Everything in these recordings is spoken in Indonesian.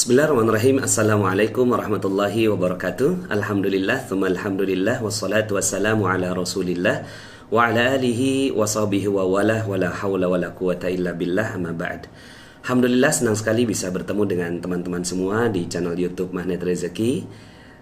Bismillahirrahmanirrahim. Assalamualaikum warahmatullahi wabarakatuh. Alhamdulillah, thumma alhamdulillah, wassalatu wassalamu ala rasulillah wa ala alihi wa sahbihi wa wala hawla wa la quwata illa billah, amma ba'd. Alhamdulillah, senang sekali bisa bertemu dengan teman-teman semua di channel YouTube Magnet Rezeki.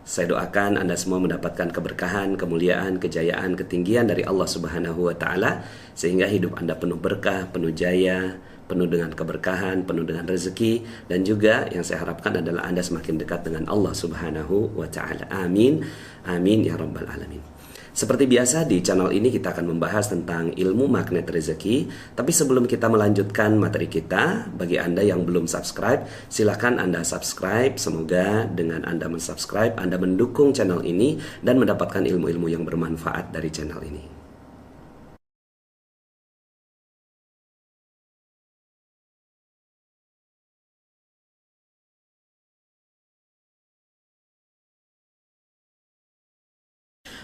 Saya doakan Anda semua mendapatkan keberkahan, kemuliaan, kejayaan, ketinggian dari Allah Subhanahu wa Ta'ala, sehingga hidup Anda penuh berkah, penuh jaya, penuh dengan keberkahan, penuh dengan rezeki, dan juga yang saya harapkan adalah Anda semakin dekat dengan Allah Subhanahu wa Ta'ala. Amin, amin ya rabbal alamin. Seperti biasa di channel ini kita akan membahas tentang ilmu magnet rezeki. Tapi sebelum kita melanjutkan materi kita, bagi Anda yang belum subscribe, silakan Anda subscribe. Semoga dengan Anda mensubscribe, Anda mendukung channel ini dan mendapatkan ilmu-ilmu yang bermanfaat dari channel ini.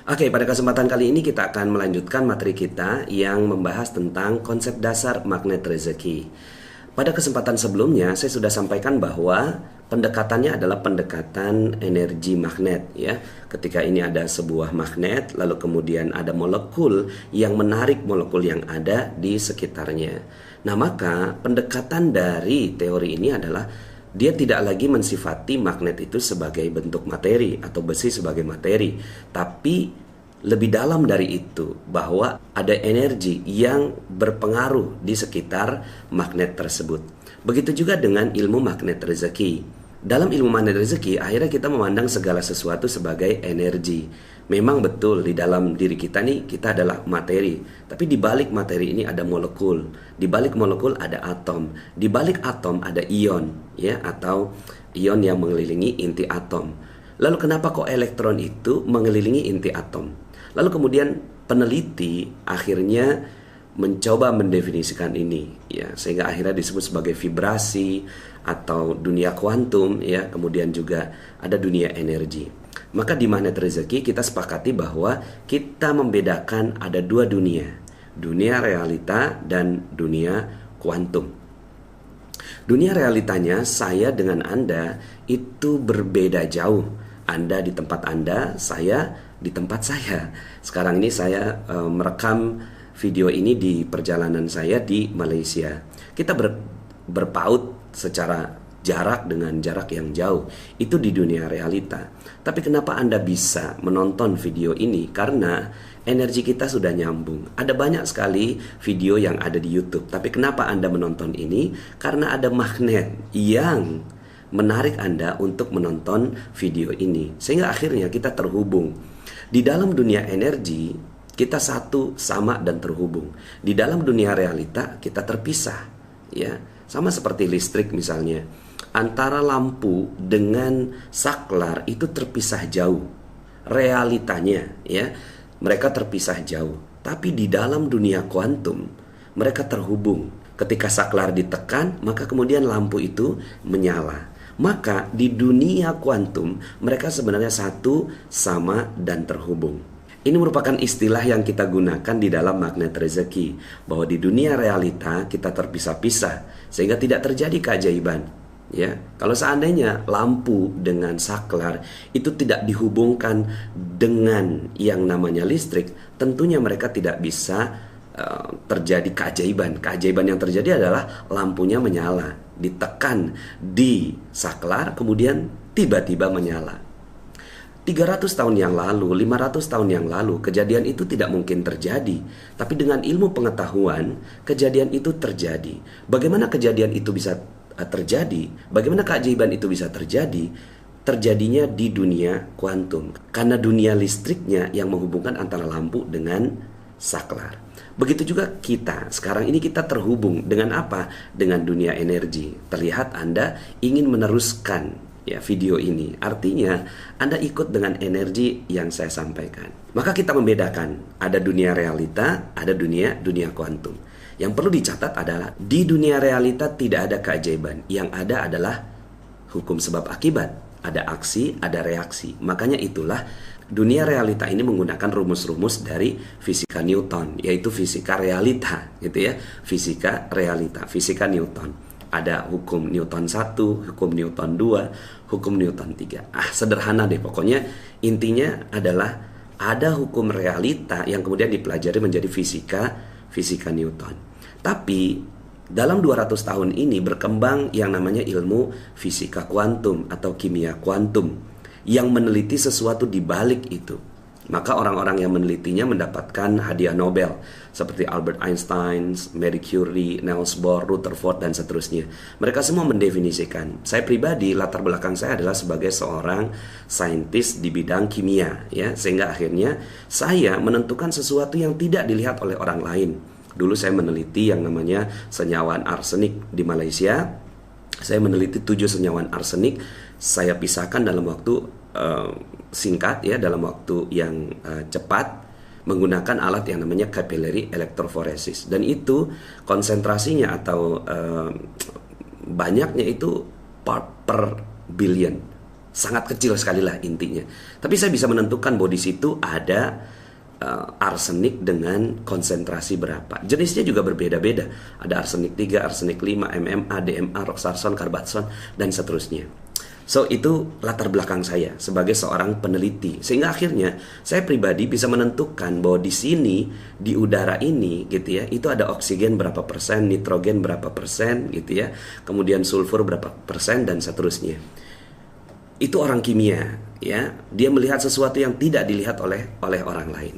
Oke, pada kesempatan kali ini kita akan melanjutkan materi kita yang membahas tentang konsep dasar magnet rezeki. Pada kesempatan sebelumnya saya sudah sampaikan bahwa pendekatannya adalah pendekatan energi magnet ya. Ketika ini ada sebuah magnet, lalu kemudian ada molekul yang menarik molekul yang ada di sekitarnya. Nah, maka pendekatan dari teori ini adalah dia tidak lagi mensifati magnet itu sebagai bentuk materi atau besi sebagai materi, tapi lebih dalam dari itu, bahwa ada energi yang berpengaruh di sekitar magnet tersebut. Begitu juga dengan ilmu magnet rezeki. Dalam ilmu magnet rezeki, akhirnya kita memandang segala sesuatu sebagai energi. Memang betul di dalam diri kita nih, kita adalah materi. Tapi di balik materi ini ada molekul. Di balik molekul ada atom. Di balik atom ada ion, ya, atau ion yang mengelilingi inti atom. Lalu kenapa kok elektron itu mengelilingi inti atom? Lalu kemudian peneliti akhirnya mencoba mendefinisikan ini, ya, sehingga akhirnya disebut sebagai vibrasi atau dunia kuantum, ya. Kemudian juga ada dunia energi. Maka di magnet rezeki kita sepakati bahwa kita membedakan ada dua dunia, dunia realita dan dunia kuantum. Dunia realitanya saya dengan Anda itu berbeda jauh. Anda di tempat Anda, saya di tempat saya. Sekarang ini saya merekam video ini di perjalanan saya di Malaysia. Kita berpaut secara jarak dengan jarak yang jauh. Itu di dunia realita. Tapi kenapa Anda bisa menonton video ini? Karena energi kita sudah nyambung. Ada banyak sekali video yang ada di YouTube. Tapi kenapa Anda menonton ini? Karena ada magnet yang menarik Anda untuk menonton video ini. Sehingga akhirnya kita terhubung. Di dalam dunia energi, kita satu, sama, dan terhubung. Di dalam dunia realita, kita terpisah. Ya, sama seperti listrik misalnya. Antara lampu dengan saklar itu terpisah jauh. Realitanya, ya, mereka terpisah jauh. Tapi di dalam dunia kuantum, mereka terhubung. Ketika saklar ditekan, maka kemudian lampu itu menyala. Maka di dunia kuantum mereka sebenarnya satu, sama, dan terhubung. Ini merupakan istilah yang kita gunakan di dalam magnet rezeki, bahwa di dunia realita kita terpisah-pisah sehingga tidak terjadi keajaiban. Ya, kalau seandainya lampu dengan saklar itu tidak dihubungkan dengan yang namanya listrik, tentunya mereka tidak bisa terjadi keajaiban. Keajaiban yang terjadi adalah lampunya menyala, ditekan di saklar, kemudian tiba-tiba menyala. 300 tahun yang lalu, 500 tahun yang lalu, kejadian itu tidak mungkin terjadi. Tapi dengan ilmu pengetahuan, kejadian itu terjadi. Bagaimana kejadian itu bisa terjadi? Bagaimana keajaiban itu bisa terjadi? Terjadinya di dunia kuantum. Karena dunia listriknya yang menghubungkan antara lampu dengan saklar. Begitu juga kita. Sekarang ini kita terhubung dengan apa? Dengan dunia energi. Terlihat Anda ingin meneruskan ya video ini. Artinya Anda ikut dengan energi yang saya sampaikan. Maka kita membedakan, ada dunia realita, ada dunia kuantum. Yang perlu dicatat adalah di dunia realita tidak ada keajaiban. Yang ada adalah hukum sebab akibat. Ada aksi, ada reaksi. Makanya itulah dunia realita ini menggunakan rumus-rumus dari fisika Newton, yaitu fisika realita, gitu ya. Fisika realita, fisika Newton. Ada hukum Newton 1, hukum Newton 2, hukum Newton 3. Sederhana deh pokoknya. Intinya adalah ada hukum realita yang kemudian dipelajari menjadi fisika Newton. Tapi dalam 200 tahun ini berkembang yang namanya ilmu fisika kuantum atau kimia kuantum yang meneliti sesuatu di balik itu. Maka orang-orang yang menelitinya mendapatkan hadiah Nobel seperti Albert Einstein, Marie Curie, Niels Bohr, Rutherford, dan seterusnya. Mereka semua mendefinisikan. Saya pribadi, latar belakang saya adalah sebagai seorang saintis di bidang kimia, ya, sehingga akhirnya saya menentukan sesuatu yang tidak dilihat oleh orang lain. Dulu saya meneliti yang namanya senyawa arsenik di Malaysia. Saya meneliti 7 senyawa arsenik. Saya pisahkan dalam waktu singkat, ya, dalam waktu yang cepat menggunakan alat yang namanya capillary electrophoresis, dan itu konsentrasinya atau banyaknya itu part per billion, sangat kecil sekali lah intinya. Tapi saya bisa menentukan bahwa di situ ada arsenik dengan konsentrasi berapa. Jenisnya juga berbeda-beda. Ada arsenik 3, arsenik 5, MMA, DMA, roxarson, carbaxon, dan seterusnya. So itu latar belakang saya sebagai seorang peneliti, sehingga akhirnya saya pribadi bisa menentukan bahwa di sini, di udara ini gitu ya, itu ada oksigen berapa persen, nitrogen berapa persen gitu ya, kemudian sulfur berapa persen, dan seterusnya. Itu orang kimia, ya, dia melihat sesuatu yang tidak dilihat oleh orang lain.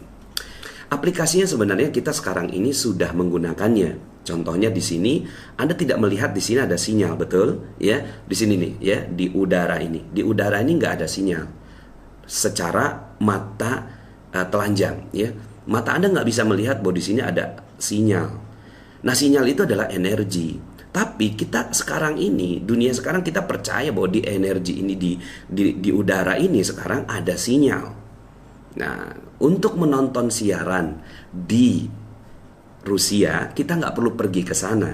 Aplikasinya sebenarnya kita sekarang ini sudah menggunakannya. Contohnya di sini Anda tidak melihat di sini ada sinyal, betul? Ya, di sini nih, ya, di udara ini. Di udara ini nggak ada sinyal. Secara mata telanjang, ya. Mata Anda nggak bisa melihat bahwa di sini ada sinyal. Nah, sinyal itu adalah energi. Tapi kita sekarang ini, dunia sekarang kita percaya bahwa di energi ini di udara ini sekarang ada sinyal. Nah, untuk menonton siaran di Rusia, kita nggak perlu pergi ke sana.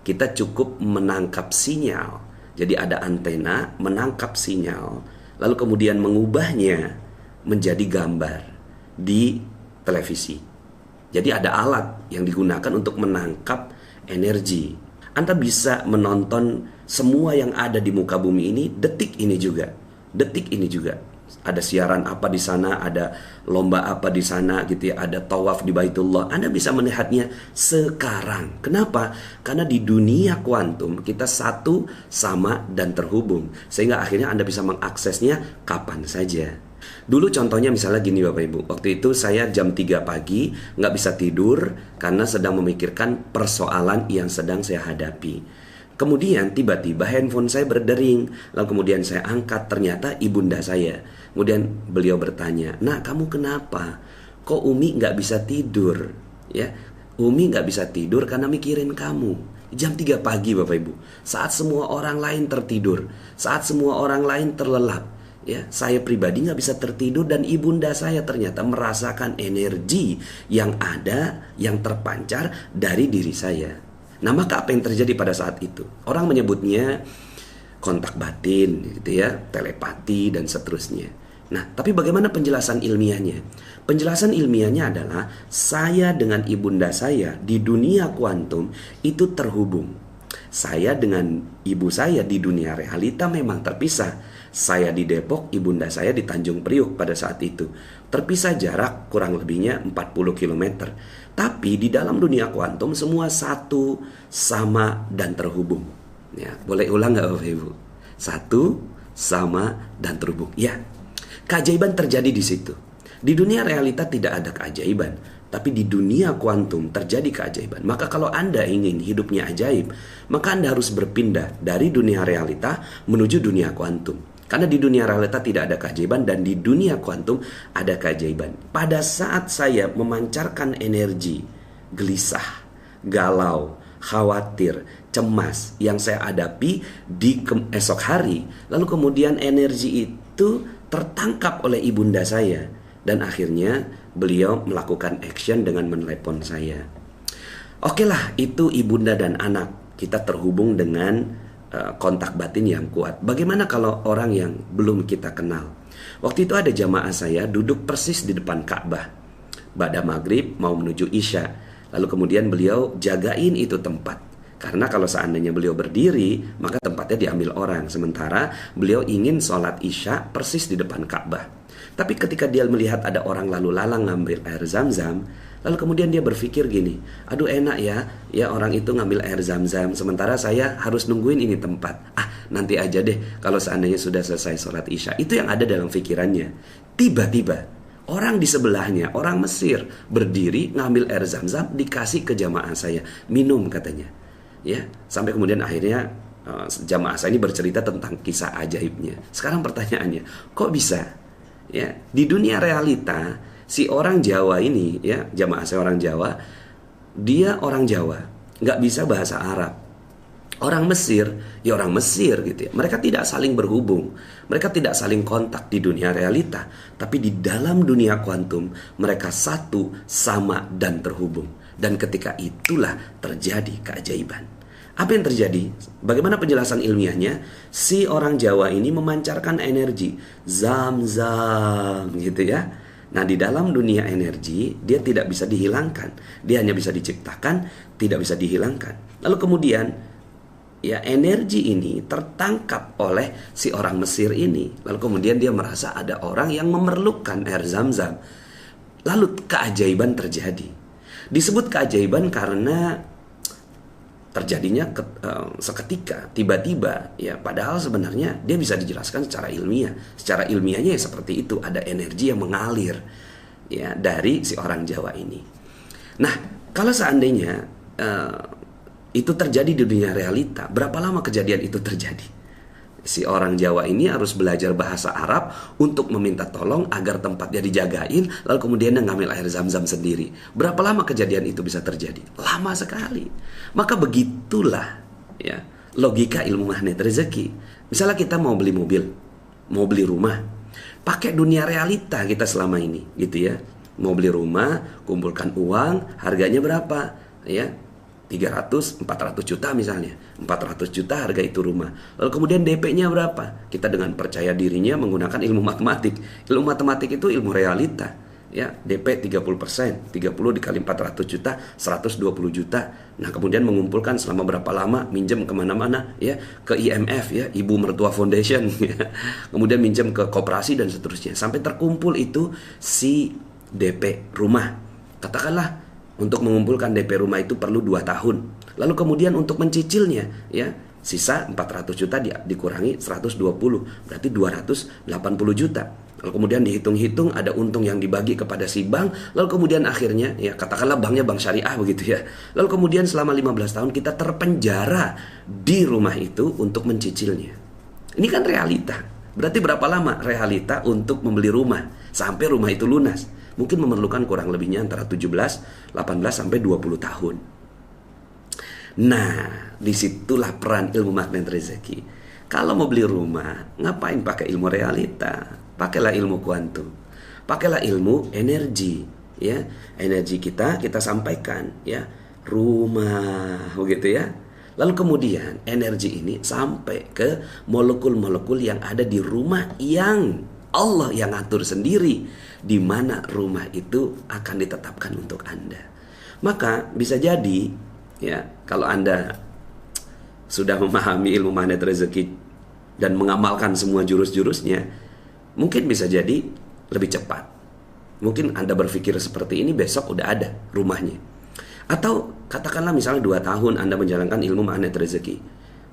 Kita cukup menangkap sinyal. Jadi ada antena menangkap sinyal, lalu kemudian mengubahnya menjadi gambar di televisi. Jadi ada alat yang digunakan untuk menangkap energi. Anda bisa menonton semua yang ada di muka bumi ini detik ini juga. Detik ini juga. Ada siaran apa di sana, ada lomba apa di sana gitu ya, ada tawaf di Baitullah. Anda bisa melihatnya sekarang. Kenapa? Karena di dunia kuantum kita satu, sama, dan terhubung. Sehingga akhirnya Anda bisa mengaksesnya kapan saja. Dulu contohnya misalnya gini Bapak Ibu. Waktu itu saya jam 3 pagi nggak bisa tidur karena sedang memikirkan persoalan yang sedang saya hadapi. Kemudian tiba-tiba handphone saya berdering. Lalu kemudian saya angkat, ternyata ibunda saya. Kemudian beliau bertanya, "Nak, kamu kenapa? Kok Umi nggak bisa tidur?" Ya, Umi nggak bisa tidur karena mikirin kamu. Jam 3 pagi Bapak Ibu, saat semua orang lain tertidur, saat semua orang lain terlelap, ya, saya pribadi nggak bisa tertidur, dan ibunda saya ternyata merasakan energi yang ada, yang terpancar dari diri saya. Nah, maka apa yang terjadi pada saat itu? Orang menyebutnya kontak batin, gitu ya, telepati, dan seterusnya. Nah, tapi bagaimana penjelasan ilmiahnya? Penjelasan ilmiahnya adalah saya dengan ibunda saya di dunia kuantum itu terhubung. Saya dengan ibu saya di dunia realita memang terpisah. Saya di Depok, ibunda saya di Tanjung Priuk pada saat itu. Terpisah jarak kurang lebihnya 40 km. Tapi di dalam dunia kuantum semua satu, sama, dan terhubung. Ya, boleh ulang nggak Bapak Ibu? Satu, sama, dan terhubung. Ya, keajaiban terjadi di situ. Di dunia realita tidak ada keajaiban, tapi di dunia kuantum terjadi keajaiban. Maka kalau Anda ingin hidupnya ajaib, maka Anda harus berpindah dari dunia realita menuju dunia kuantum. Karena di dunia realita tidak ada keajaiban, dan di dunia kuantum ada keajaiban. Pada saat saya memancarkan energi gelisah, galau, khawatir, cemas yang saya hadapi di esok hari, lalu kemudian energi itu tertangkap oleh ibunda saya, dan akhirnya beliau melakukan action dengan menelepon saya. Oke lah, itu ibunda dan anak, kita terhubung dengan kontak batin yang kuat. Bagaimana kalau orang yang belum kita kenal? Waktu itu ada jamaah saya duduk persis di depan Ka'bah. Ba'da maghrib mau menuju Isya. Lalu kemudian beliau jagain itu tempat. Karena kalau seandainya beliau berdiri, maka tempatnya diambil orang. Sementara beliau ingin sholat isya persis di depan Ka'bah. Tapi ketika dia melihat ada orang lalu lalang ngambil air zam-zam, lalu kemudian dia berpikir gini, aduh enak ya orang itu ngambil air zam-zam, sementara saya harus nungguin ini tempat. Nanti aja deh kalau seandainya sudah selesai sholat isya. Itu yang ada dalam pikirannya. Tiba-tiba orang di sebelahnya, orang Mesir, berdiri ngambil air zam-zam, dikasih ke jamaah saya, minum katanya. Ya, sampai kemudian akhirnya jamaah saya ini bercerita tentang kisah ajaibnya. Sekarang pertanyaannya, kok bisa? Ya, di dunia realita si orang Jawa ini, ya jamaah saya orang Jawa, dia orang Jawa, nggak bisa bahasa Arab. Orang Mesir, ya orang Mesir gitu ya. Mereka tidak saling berhubung, mereka tidak saling kontak di dunia realita, tapi di dalam dunia kuantum mereka satu, sama dan terhubung. Dan ketika itulah terjadi keajaiban. Apa yang terjadi? Bagaimana penjelasan ilmiahnya? Si orang Jawa ini memancarkan energi zam-zam gitu ya. Nah, di dalam dunia energi dia tidak bisa dihilangkan. Dia hanya bisa diciptakan, tidak bisa dihilangkan. Lalu kemudian ya energi ini tertangkap oleh si orang Mesir ini. Lalu kemudian dia merasa ada orang yang memerlukan air zam-zam. Lalu keajaiban terjadi. Disebut keajaiban karena terjadinya seketika, tiba-tiba ya, padahal sebenarnya dia bisa dijelaskan secara ilmiah. Secara ilmiahnya ya seperti itu, ada energi yang mengalir ya dari si orang Jawa ini. Nah, kalau seandainya itu terjadi di dunia realita, berapa lama kejadian itu terjadi? Si orang Jawa ini harus belajar bahasa Arab untuk meminta tolong agar tempatnya dijagain, lalu kemudian dia ngambil air zam-zam sendiri. Berapa lama kejadian itu bisa terjadi? Lama sekali. Maka begitulah ya logika ilmu magnet rezeki. Misalnya kita mau beli mobil, mau beli rumah, pakai dunia realita kita selama ini gitu ya. Mau beli rumah, kumpulkan uang, harganya berapa? Ya, 300, 400 juta misalnya. 400 juta harga itu rumah. Lalu kemudian DP-nya berapa? Kita dengan percaya dirinya menggunakan ilmu matematik. Ilmu matematik itu ilmu realita. Ya, DP 30%, 30 dikali 400 juta, 120 juta. Nah, kemudian mengumpulkan selama berapa lama, minjem kemana-mana ya, ke IMF ya, Ibu Mertua Foundation ya. Kemudian minjem ke koperasi dan seterusnya. Sampai terkumpul itu si DP rumah. Katakanlah untuk mengumpulkan DP rumah itu perlu 2 tahun. Lalu kemudian untuk mencicilnya ya, sisa 400 juta dikurangi 120, berarti 280 juta. Lalu kemudian dihitung-hitung ada untung yang dibagi kepada si bank. Lalu kemudian akhirnya ya katakanlah banknya bank syariah begitu ya. Lalu kemudian selama 15 tahun kita terpenjara di rumah itu untuk mencicilnya. Ini kan realita. Berarti berapa lama realita untuk membeli rumah sampai rumah itu lunas? Mungkin memerlukan kurang lebihnya antara 17, 18 sampai 20 tahun. Nah, disitulah peran ilmu magnet rezeki. Kalau mau beli rumah, ngapain pakai ilmu realita? Pakailah ilmu kuantum. Pakailah ilmu energi, ya. Energi kita sampaikan, ya. Rumah, begitu ya. Lalu kemudian energi ini sampai ke molekul-molekul yang ada di rumah yang Allah yang atur sendiri di mana rumah itu akan ditetapkan untuk Anda. Maka bisa jadi ya, kalau Anda sudah memahami ilmu magnet rezeki dan mengamalkan semua jurus-jurusnya, mungkin bisa jadi lebih cepat. Mungkin Anda berpikir seperti ini, besok udah ada rumahnya. Atau katakanlah misalnya 2 tahun Anda menjalankan ilmu magnet rezeki,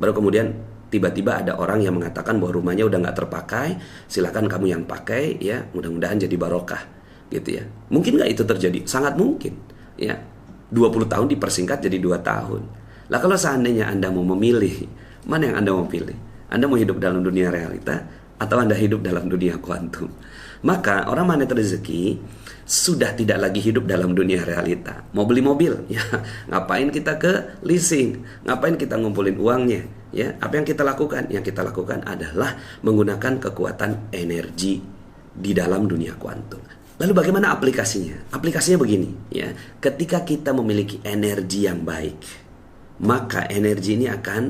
baru kemudian tiba-tiba ada orang yang mengatakan bahwa rumahnya udah nggak terpakai, silakan kamu yang pakai ya, mudah-mudahan jadi barokah gitu ya. Mungkin nggak itu terjadi? Sangat mungkin ya. 20 tahun dipersingkat jadi 2 tahun. Lah kalau seandainya Anda mau memilih, mana yang Anda mau pilih? Anda mau hidup dalam dunia realita atau Anda hidup dalam dunia kuantum? Maka orang magnet rezeki sudah tidak lagi hidup dalam dunia realita. Mau beli mobil ya, ngapain kita ke leasing? Ngapain kita ngumpulin uangnya? Ya, apa yang kita lakukan? Yang kita lakukan adalah menggunakan kekuatan energi di dalam dunia kuantum. Lalu bagaimana aplikasinya? Aplikasinya begini, ya. Ketika kita memiliki energi yang baik, maka energi ini akan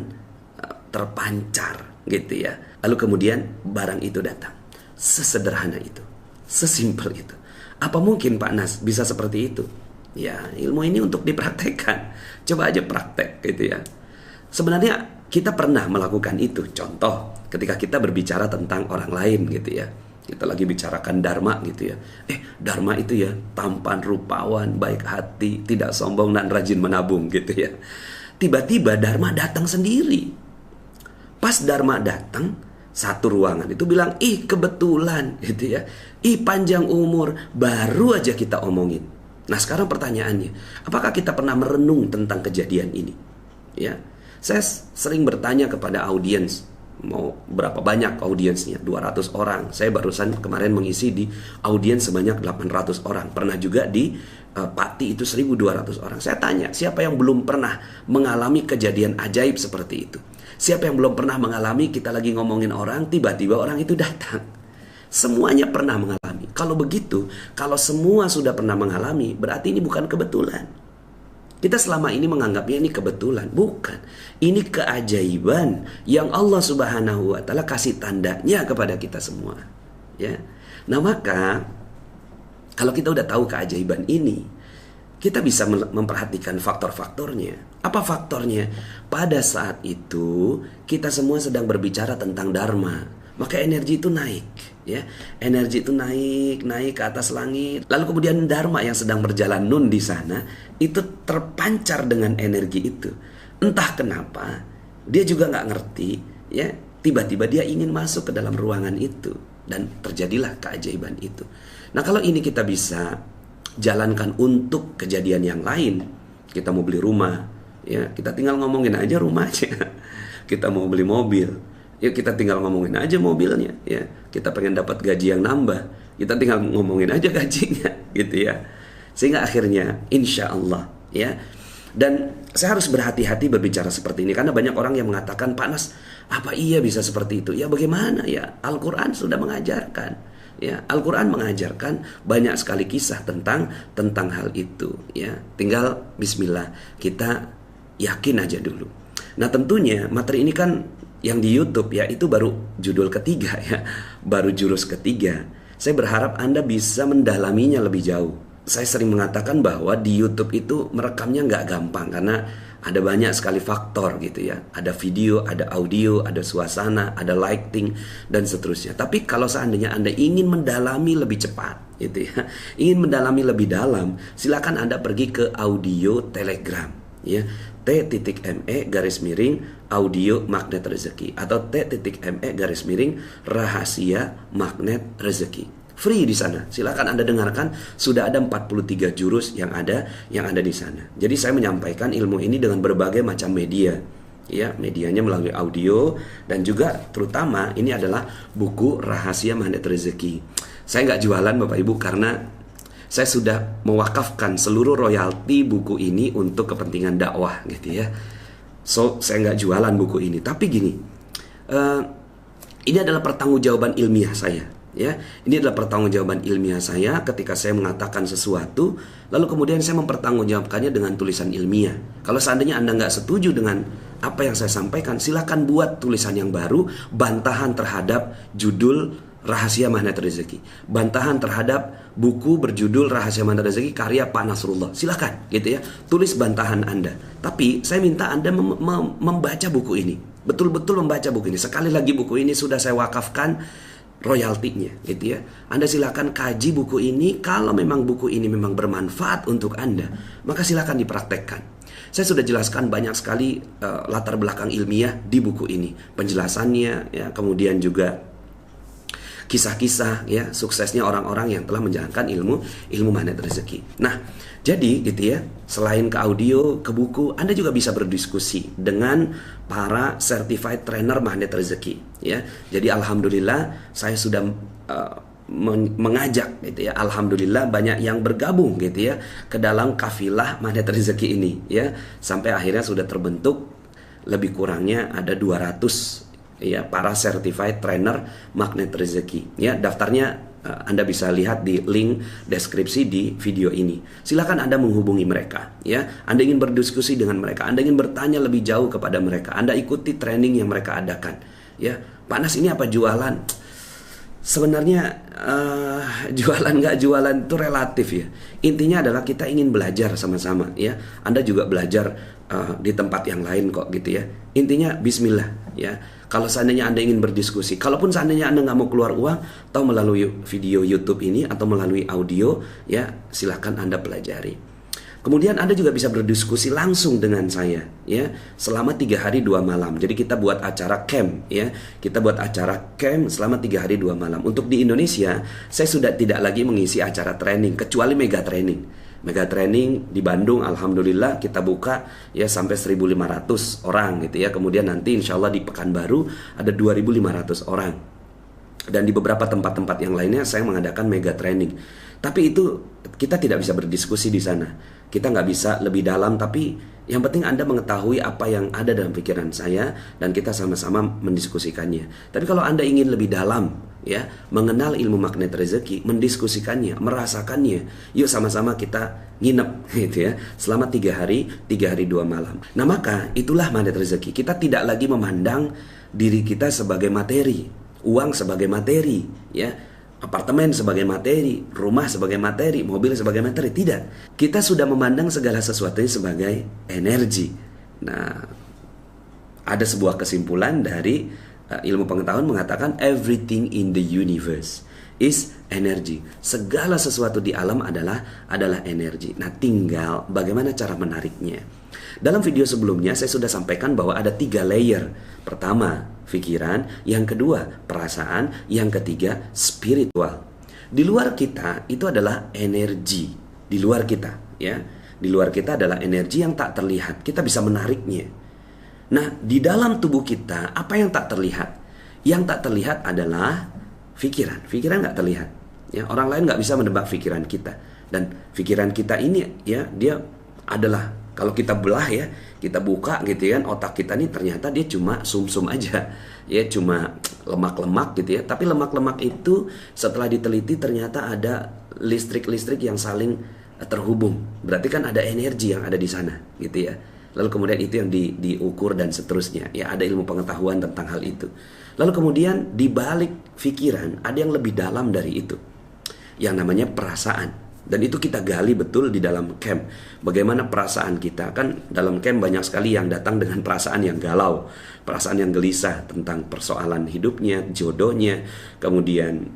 terpancar, gitu ya. Lalu kemudian barang itu datang. Sesederhana itu, sesimpel itu. Apa mungkin Pak Nas bisa seperti itu? Ya, ilmu ini untuk dipraktekkan. Coba aja praktek, gitu ya. Sebenarnya kita pernah melakukan itu. Contoh, ketika kita berbicara tentang orang lain gitu ya. Kita lagi bicarakan Dharma gitu ya. Dharma itu ya tampan, rupawan, baik hati, tidak sombong dan rajin menabung gitu ya. Tiba-tiba Dharma datang sendiri. Pas Dharma datang, satu ruangan itu bilang, ih kebetulan gitu ya. Ih panjang umur, baru aja kita omongin. Nah sekarang pertanyaannya, apakah kita pernah merenung tentang kejadian ini? Ya, saya sering bertanya kepada audiens, mau berapa banyak audiensnya? 200 orang. Saya barusan kemarin mengisi di audiens sebanyak 800 orang. Pernah juga di Pati itu 1200 orang. Saya tanya, siapa yang belum pernah mengalami kejadian ajaib seperti itu? Siapa yang belum pernah mengalami kita lagi ngomongin orang, tiba-tiba orang itu datang? Semuanya pernah mengalami. Kalau begitu, kalau semua sudah pernah mengalami, berarti ini bukan kebetulan. Kita selama ini menganggapnya ini kebetulan. Bukan. Ini keajaiban yang Allah Subhanahu wa Ta'ala kasih tandanya kepada kita semua. Ya. Nah maka, kalau kita udah tahu keajaiban ini, kita bisa memperhatikan faktor-faktornya. Apa faktornya? Pada saat itu, kita semua sedang berbicara tentang Dharma. Maka energi itu naik. Ya, energi itu naik ke atas langit. Lalu kemudian Dharma yang sedang berjalan nun di sana itu terpancar dengan energi itu. Entah kenapa dia juga nggak ngerti. Ya, tiba-tiba dia ingin masuk ke dalam ruangan itu dan terjadilah keajaiban itu. Nah kalau ini kita bisa jalankan untuk kejadian yang lain. Kita mau beli rumah, ya kita tinggal ngomongin aja rumahnya. Kita mau beli mobil, ya kita tinggal ngomongin aja mobilnya, ya. Kita pengen dapat gaji yang nambah, kita tinggal ngomongin aja gajinya, gitu ya. Sehingga akhirnya, insya Allah, ya. Dan saya harus berhati-hati berbicara seperti ini, karena banyak orang yang mengatakan, Pak Nas, apa iya bisa seperti itu? Ya bagaimana ya? Al-Quran sudah mengajarkan, ya. Al-Quran mengajarkan banyak sekali kisah tentang hal itu, ya. Tinggal Bismillah, kita yakin aja dulu. Nah tentunya materi ini kan yang di YouTube ya itu baru judul ketiga ya, baru jurus ketiga. Saya berharap Anda bisa mendalaminya lebih jauh. Saya sering mengatakan bahwa di YouTube itu merekamnya nggak gampang karena ada banyak sekali faktor gitu ya. Ada video, ada audio, ada suasana, ada lighting dan seterusnya. Tapi kalau seandainya Anda ingin mendalami lebih cepat gitu ya, ingin mendalami lebih dalam, silakan Anda pergi ke audio Telegram ya. t.me/audio magnet rezeki atau t.me/rahasia magnet rezeki. Free di sana. Silakan Anda dengarkan, sudah ada 43 jurus yang ada di sana. Jadi saya menyampaikan ilmu ini dengan berbagai macam media. Ya, medianya melalui audio dan juga terutama ini adalah buku Rahasia Magnet Rezeki. Saya nggak jualan Bapak Ibu karena saya sudah mewakafkan seluruh royalti buku ini untuk kepentingan dakwah gitu ya. So, saya nggak jualan buku ini. Tapi gini, ini adalah pertanggungjawaban ilmiah saya. Ya, ini adalah pertanggungjawaban ilmiah saya ketika saya mengatakan sesuatu, lalu kemudian saya mempertanggungjawabkannya dengan tulisan ilmiah. Kalau seandainya Anda nggak setuju dengan apa yang saya sampaikan, silakan buat tulisan yang baru, bantahan terhadap judul Rahasia Magnet Rezeki, bantahan terhadap buku berjudul Rahasia Magnet Rezeki karya Pak Nasrullah. Silakan gitu ya, tulis bantahan Anda. Tapi saya minta Anda membaca buku ini, betul-betul membaca buku ini. Sekali lagi buku ini sudah saya wakafkan royaltinya gitu ya. Anda silakan kaji buku ini. Kalau memang buku ini memang bermanfaat untuk Anda, maka silakan dipraktekkan. Saya sudah jelaskan banyak sekali latar belakang ilmiah di buku ini, penjelasannya ya, kemudian juga kisah-kisah ya suksesnya orang-orang yang telah menjalankan ilmu magnet rezeki. Nah, jadi gitu ya, selain ke audio, ke buku, Anda juga bisa berdiskusi dengan para certified trainer magnet rezeki ya. Jadi alhamdulillah saya sudah mengajak gitu ya. Alhamdulillah banyak yang bergabung gitu ya ke dalam kafilah magnet rezeki ini ya. Sampai akhirnya sudah terbentuk lebih kurangnya ada 200 ya para certified trainer magnet rezeki ya. Daftarnya Anda bisa lihat di link deskripsi di video ini. Silakan Anda menghubungi mereka ya. Anda ingin berdiskusi dengan mereka, Anda ingin bertanya lebih jauh kepada mereka, Anda ikuti training yang mereka adakan ya. Pak Nas, ini apa jualan? Sebenarnya jualan nggak jualan itu relatif ya. Intinya adalah kita ingin belajar sama-sama ya. Anda juga belajar di tempat yang lain kok gitu ya. Intinya Bismillah ya. Kalau seandainya Anda ingin berdiskusi, kalaupun seandainya Anda nggak mau keluar uang, atau melalui video YouTube ini atau melalui audio ya, silahkan Anda pelajari. Kemudian Anda juga bisa berdiskusi langsung dengan saya ya, selama 3 hari 2 malam. Jadi kita buat acara camp ya. Kita buat acara camp selama 3 hari 2 malam. Untuk di Indonesia, saya sudah tidak lagi mengisi acara training kecuali mega training. Mega training di Bandung, alhamdulillah kita buka ya sampai 1.500 orang gitu ya. Kemudian nanti insya Allah di Pekanbaru ada 2.500 orang. Dan di beberapa tempat-tempat yang lainnya saya mengadakan mega training. Tapi itu kita tidak bisa berdiskusi di sana. Kita nggak bisa lebih dalam, tapi yang penting Anda mengetahui apa yang ada dalam pikiran saya dan kita sama-sama mendiskusikannya. Tapi kalau Anda ingin lebih dalam, ya, mengenal ilmu magnet rezeki, mendiskusikannya, merasakannya, yuk sama-sama kita nginep, gitu ya, selama 3 hari 2 malam. Nah maka itulah magnet rezeki. Kita tidak lagi memandang diri kita sebagai materi, uang sebagai materi, ya. Apartemen sebagai materi, rumah sebagai materi, mobil sebagai materi. Tidak. Kita sudah memandang segala sesuatunya sebagai energi. Nah, ada sebuah kesimpulan dari ilmu pengetahuan mengatakan everything in the universe is energy. Segala sesuatu di alam adalah energi. Nah, tinggal bagaimana cara menariknya. Dalam video sebelumnya saya sudah sampaikan bahwa ada 3 layer. Pertama, pikiran, yang kedua, perasaan, yang ketiga, spiritual. Di luar kita itu adalah energi. Di luar kita, ya. Di luar kita adalah energi yang tak terlihat. Kita bisa menariknya. Nah, di dalam tubuh kita apa yang tak terlihat? Yang tak terlihat adalah pikiran. Pikiran nggak terlihat. Ya, orang lain nggak bisa menebak pikiran kita. Dan pikiran kita ini, ya, dia adalah, kalau kita belah ya, kita buka gitu kan, otak kita nih ternyata dia cuma sumsum aja. Ya cuma lemak-lemak gitu ya. Tapi lemak-lemak itu setelah diteliti ternyata ada listrik-listrik yang saling terhubung. Berarti kan ada energi yang ada di sana gitu ya. Lalu kemudian itu yang diukur dan seterusnya. Ya ada ilmu pengetahuan tentang hal itu. Lalu kemudian di balik pikiran ada yang lebih dalam dari itu. Yang namanya perasaan. Dan itu kita gali betul di dalam camp. Bagaimana perasaan kita. Kan dalam camp banyak sekali yang datang dengan perasaan yang galau, perasaan yang gelisah tentang persoalan hidupnya, jodohnya, kemudian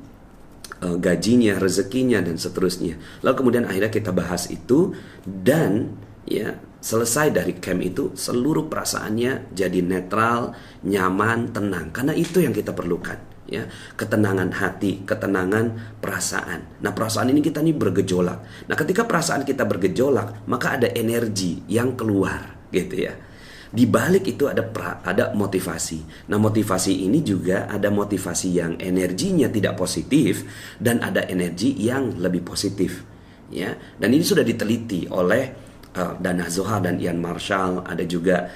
gajinya, rezekinya, dan seterusnya. Lalu kemudian akhirnya kita bahas itu. Dan ya selesai dari camp itu seluruh perasaannya jadi netral, nyaman, tenang. Karena itu yang kita perlukan. Ya, ketenangan hati, ketenangan perasaan. Nah, perasaan ini kita nih bergejolak. Nah, ketika perasaan kita bergejolak, maka ada energi yang keluar, gitu ya. Di balik itu ada motivasi. Nah, motivasi ini juga ada motivasi yang energinya tidak positif dan ada energi yang lebih positif, ya. Dan ini sudah diteliti oleh Dana Zohar dan Ian Marshall. Ada juga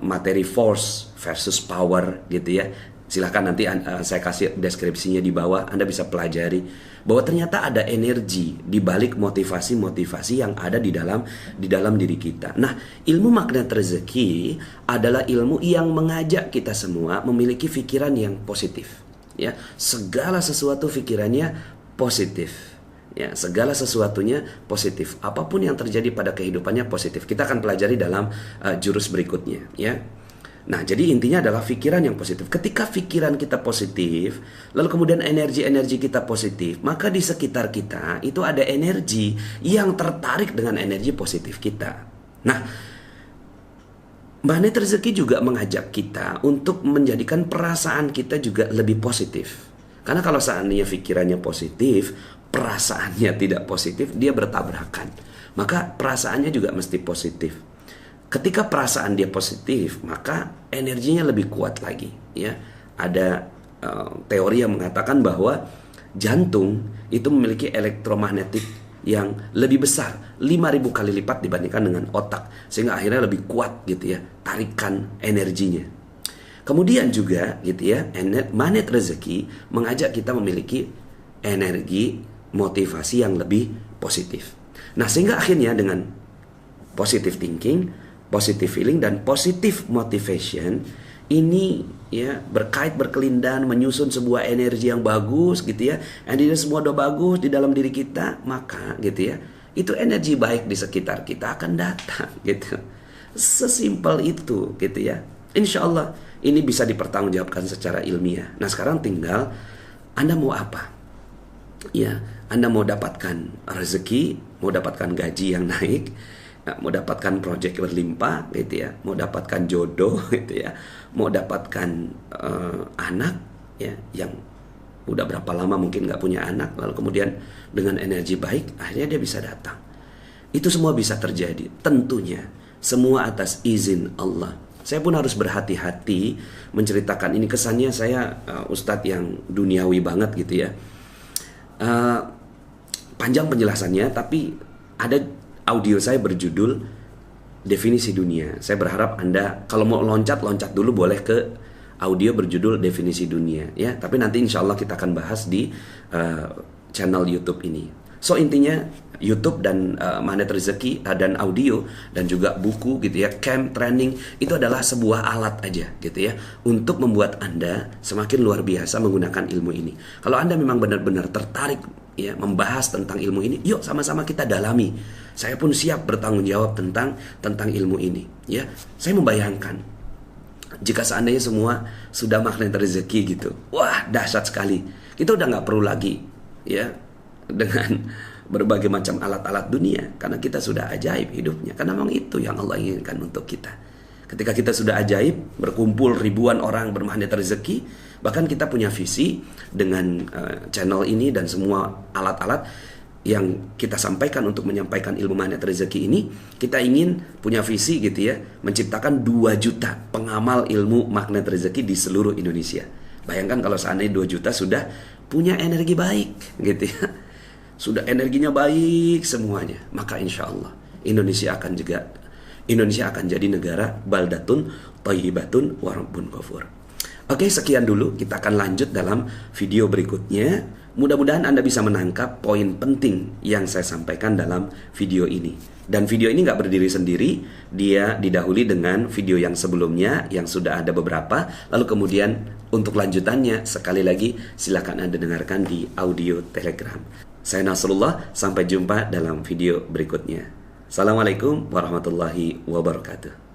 materi force versus power, gitu ya. Silahkan nanti saya kasih deskripsinya di bawah, Anda bisa pelajari bahwa ternyata ada energi di balik motivasi-motivasi yang ada di dalam diri kita. Nah, ilmu magnet rezeki adalah ilmu yang mengajak kita semua memiliki pikiran yang positif. Ya, segala sesuatu pikirannya positif. Ya, segala sesuatunya positif. Apapun yang terjadi pada kehidupannya positif. Kita akan pelajari dalam jurus berikutnya, ya. Nah, jadi intinya adalah pikiran yang positif. Ketika pikiran kita positif, lalu kemudian energi-energi kita positif, maka di sekitar kita itu ada energi yang tertarik dengan energi positif kita. Nah, magnet rezeki juga mengajak kita untuk menjadikan perasaan kita juga lebih positif. Karena kalau seandainya pikirannya positif, perasaannya tidak positif, dia bertabrakan. Maka perasaannya juga mesti positif. Ketika perasaan dia positif, maka energinya lebih kuat lagi. Ya, ada teori yang mengatakan bahwa jantung itu memiliki elektromagnetik yang lebih besar, 5.000 kali lipat dibandingkan dengan otak, sehingga akhirnya lebih kuat gitu ya, tarikan energinya. Kemudian juga gitu ya, magnet rezeki mengajak kita memiliki energi motivasi yang lebih positif. Nah, sehingga akhirnya dengan positive thinking, positive feeling, dan positive motivation, ini ya berkelindan menyusun sebuah energi yang bagus gitu ya. And ini semua udah bagus di dalam diri kita, maka gitu ya, itu energi baik di sekitar kita akan datang gitu. Sesimpel itu gitu ya. Insya Allah ini bisa dipertanggungjawabkan secara ilmiah. Nah sekarang tinggal Anda mau apa? Ya, Anda mau dapatkan rezeki, mau dapatkan gaji yang naik, mau dapatkan proyek berlimpah gitu ya, mau dapatkan jodoh gitu ya, mau dapatkan anak ya yang udah berapa lama mungkin nggak punya anak, lalu kemudian dengan energi baik akhirnya dia bisa datang. Itu semua bisa terjadi, tentunya semua atas izin Allah. Saya pun harus berhati-hati menceritakan ini, kesannya saya ustadz yang duniawi banget gitu ya. Panjang penjelasannya, tapi ada audio saya berjudul Definisi Dunia. Saya berharap Anda kalau mau loncat dulu boleh ke audio berjudul Definisi Dunia ya. Tapi nanti insya Allah kita akan bahas di channel YouTube ini. So intinya YouTube dan Magnet Rezeki dan audio dan juga buku gitu ya, camp training itu adalah sebuah alat aja gitu ya untuk membuat Anda semakin luar biasa menggunakan ilmu ini. Kalau Anda memang benar-benar tertarik ya membahas tentang ilmu ini, yuk sama-sama kita dalami. Saya pun siap bertanggung jawab tentang ilmu ini ya. Saya membayangkan jika seandainya semua sudah magnet rezeki gitu, wah dahsyat sekali. Kita udah nggak perlu lagi ya dengan berbagai macam alat-alat dunia, karena kita sudah ajaib hidupnya. Karena memang itu yang Allah inginkan untuk kita. Ketika kita sudah ajaib, berkumpul ribuan orang bermagnet rezeki, bahkan kita punya visi dengan channel ini dan semua alat-alat yang kita sampaikan untuk menyampaikan ilmu magnet rezeki ini, kita ingin punya visi gitu ya, menciptakan 2 juta pengamal ilmu magnet rezeki di seluruh Indonesia. Bayangkan kalau seandainya 2 juta sudah punya energi baik gitu ya, sudah energinya baik semuanya, maka insya Allah Indonesia akan jadi negara baldatun thayyibatun wa rabbun ghafur. Oke, sekian dulu, kita akan lanjut dalam video berikutnya. Mudah-mudahan Anda bisa menangkap poin penting yang saya sampaikan dalam video ini. Dan video ini nggak berdiri sendiri, dia didahului dengan video yang sebelumnya yang sudah ada beberapa. Lalu kemudian untuk lanjutannya, sekali lagi silakan Anda dengarkan di audio Telegram. Saya Nasrullah, sampai jumpa dalam video berikutnya. Assalamualaikum warahmatullahi wabarakatuh.